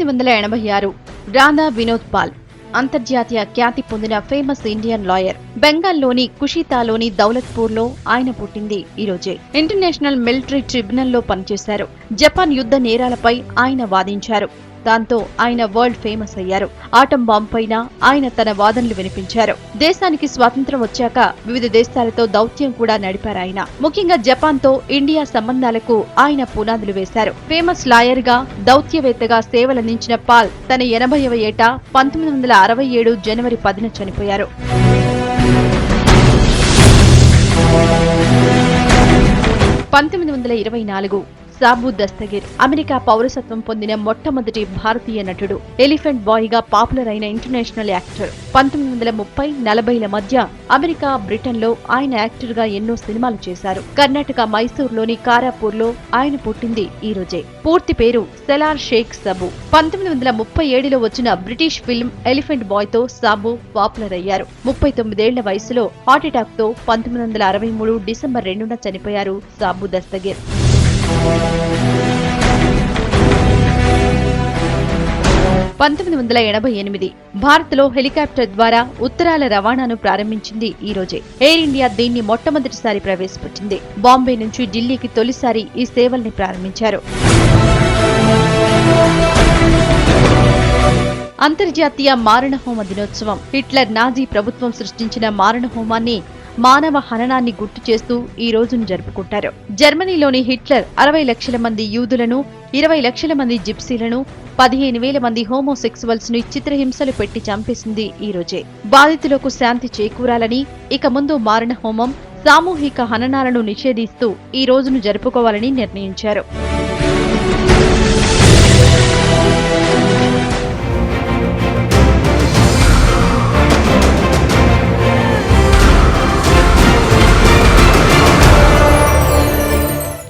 1986 Radha Vinod Paul అంతర్జాతీయ ఖ్యాతి పొందిన famous Indian lawyer. బెంగాల్లోని కుషితాలోని దౌలత్పూర్లో ఆయన పుట్టింది ఈ రోజే. ఇంటర్నేషనల్ మిలిటరీ ట్రిబ్యునల్లో పనిచేశారు. జపాన్ యుద్ధ నేరాలపై ఆయన వాదించారు. దాంతో ఆయన వరల్డ్ ఫేమస్ అయ్యారు. ఆటం బాంబ్ పైన ఆయన తన వాదనలు వినిపించారు. దేశానికి స్వాతంత్ర్యం వచ్చాక వివిధ దేశాలతో దౌత్యం కూడా నడిపారు ఆయన. ముఖ్యంగా జపాన్ తో ఇండియా సంబంధాలకు ఆయన పునాదులు వేశారు. ఫేమస్ లాయర్ గా, దౌత్యవేత్తగా సేవలందించిన పాల్ తన 80వ ఏట 1967 జనవరి 10న చనిపోయారు. 1924 సాబు దస్తగిర్ అమెరికా పౌరసత్వం పొందిన మొట్టమొదటి భారతీయ నటుడు. ఎలిఫెంట్ బాయ్ గా పాపులర్ అయిన ఇంటర్నేషనల్ యాక్టర్. 1930-40ల మధ్య అమెరికా, బ్రిటన్ లో ఆయన యాక్టర్ గా ఎన్నో సినిమాలు చేశారు. కర్ణాటక మైసూర్లోని కారాపూర్లో ఆయన పుట్టింది ఈ రోజే. పూర్తి పేరు సెలార్ షేక్ సబు. 1937లో వచ్చిన బ్రిటిష్ ఫిల్మ్ ఎలిఫెంట్ బాయ్ తో సాబు పాపులర్ అయ్యారు. 39 ఏళ్ల వయసులో హార్ట్అటాక్ తో 1963 డిసెంబర్ 2న చనిపోయారు సాబు దస్తగిర్. 1988 భారత్లో హెలికాప్టర్ ద్వారా ఉత్తరాల రవాణాను ప్రారంభించింది ఈ రోజే. ఎయిర్ ఇండియా దీన్ని మొట్టమొదటిసారి ప్రవేశపెట్టింది. బాంబే నుంచి ఢిల్లీకి తొలిసారి ఈ సేవల్ని ప్రారంభించారు. అంతర్జాతీయ మారణహోమ దినోత్సవం. హిట్లర్ నాజీ ప్రభుత్వం సృష్టించిన మారణహోమాన్ని, మానవ హననాన్ని గుర్తు చేస్తూ ఈ రోజును జరుపుకుంటారు. జర్మనీలోని హిట్లర్ 60 లక్షల మంది యూదులను, 20 లక్షల మంది జిప్సీలను, 15,000 మంది హోమోసెక్సువల్స్ ను చిత్రహింసలు పెట్టి చంపేసింది ఈ రోజే. బాధితులకు శాంతి చేకూరాలని, ఇక ముందు మారణ హోమం, సామూహిక హననాలను నిషేధిస్తూ ఈ రోజును జరుపుకోవాలని నిర్ణయించారు.